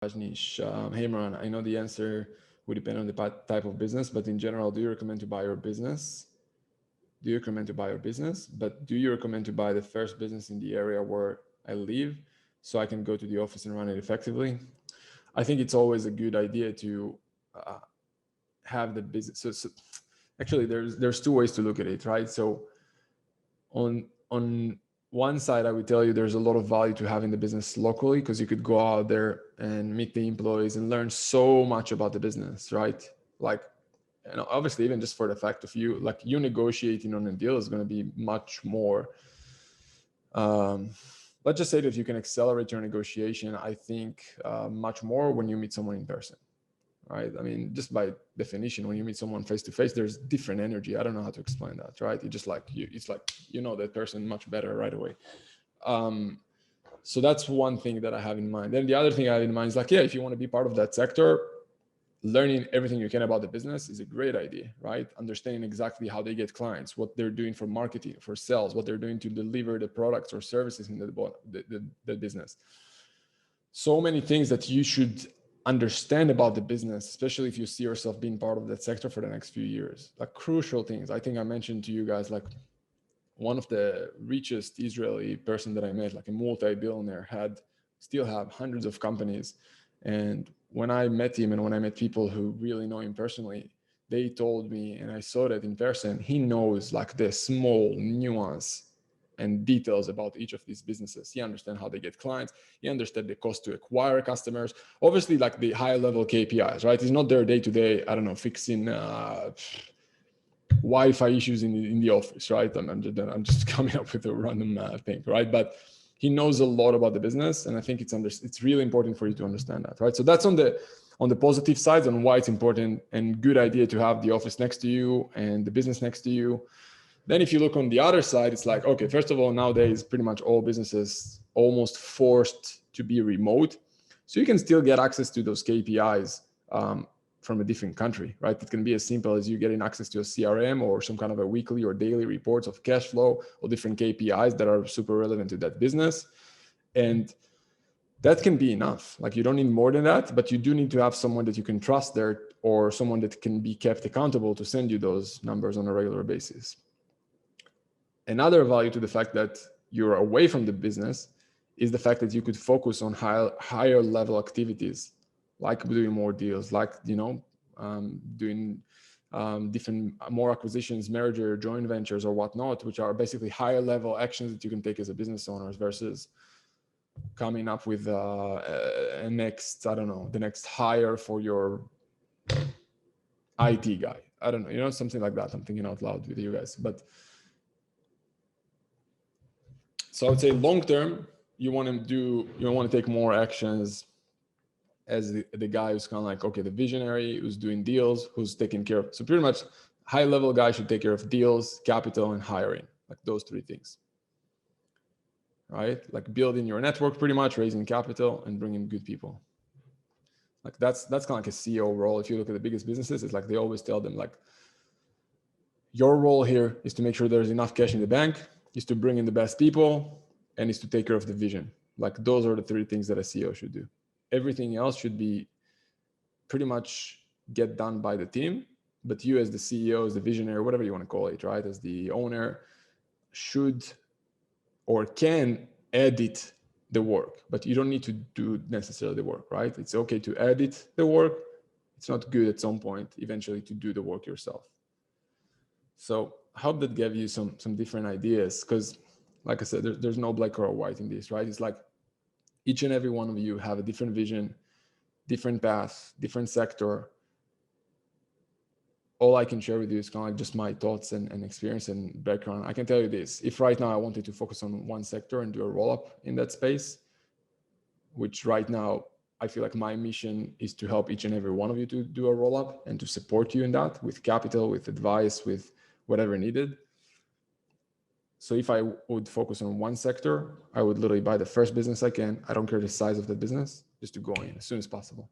Rajneesh. Hey, Moran, I know the answer would depend on the type of business, but in general, do you recommend to buy your business? Do you recommend to buy your business? But do you recommend to buy the first business in the area where I live so I can go to the office and run it effectively? I think it's always a good idea to uh, have the business. So actually, there's two ways to look at it, right? So on one side, I would tell you there's a lot of value to having the business locally because you could go out there and meet the employees and learn so much about the business, right? Like, and obviously, even just for the fact of you negotiating on a deal is going to be much more. Um, let's just say that you can accelerate your negotiation. I think much more when you meet someone in person, right? I mean, just by definition, when you meet someone face to face, there's different energy. I don't know how to explain that, right? It's like you know that person much better right away. Um, so that's one thing that I have in mind. Then the other thing I have in mind is like, yeah, if you want to be part of that sector, learning everything you can about the business is a great idea, right? Understanding exactly how they get clients, what they're doing for marketing, for sales, what they're doing to deliver the products or services in the business. So many things that you should understand about the business, especially if you see yourself being part of that sector for the next few years. Like crucial things. I think I mentioned to you guys, like one of the richest Israeli person that I met, like a multi-billionaire, still have hundreds of companies. And when I met him and when I met people who really know him personally, they told me, and I saw that in person, he knows like the small nuance and details about each of these businesses. He understands how they get clients. He understands the cost to acquire customers. Obviously, like the high level KPIs, right? He's not there day to day, I don't know, fixing Wi-Fi issues in the office, right? I'm just coming up with a random thing, right? But he knows a lot about the business, and I think it's really important for you to understand that, right? So that's on the positive side, on why it's important and good idea to have the office next to you and the business next to you. Then if you look on the other side, it's like, okay, first of all, nowadays pretty much all businesses almost forced to be remote, so you can still get access to those KPIs from a different country, right? It can be as simple as you getting access to a CRM or some kind of a weekly or daily reports of cash flow or different KPIs that are super relevant to that business. And that can be enough. Like you don't need more than that, but you do need to have someone that you can trust there or someone that can be kept accountable to send you those numbers on a regular basis. Another value to the fact that you're away from the business is the fact that you could focus on higher level activities, like doing more deals, like doing different more acquisitions, merger, joint ventures, or whatnot, which are basically higher level actions that you can take as a business owner versus coming up with a next, I don't know, the next hire for your IT guy. I don't know, something like that. I'm thinking out loud with you guys, but. So I would say long term, you want to take more actions as the guy who's kind of like, okay, the visionary who's doing deals, who's taking care of. So pretty much high level guy should take care of deals, capital, and hiring, like those three things, right? Like building your network, pretty much raising capital and bringing good people. Like that's kind of like a CEO role. If you look at the biggest businesses, it's like they always tell them like, your role here is to make sure there's enough cash in the bank, is to bring in the best people, and is to take care of the vision. Like those are the three things that a CEO should do. Everything else should be pretty much get done by the team, but you as the CEO, as the visionary, whatever you want to call it, right, as the owner, should or can edit the work, but you don't need to do necessarily the work, right? It's okay to edit the work. It's not good at some point eventually to do the work yourself. So I hope that gave you some different ideas, because like I said, there's no black or white in this, right? It's like each and every one of you have a different vision, different path, different sector. All I can share with you is kind of like just my thoughts and experience and background. I can tell you this: if right now I wanted to focus on one sector and do a roll-up in that space, which right now I feel like my mission is to help each and every one of you to do a roll-up and to support you in that with capital, with advice, with whatever needed. So if I would focus on one sector, I would literally buy the first business I can. I don't care the size of the business, just to go in as soon as possible.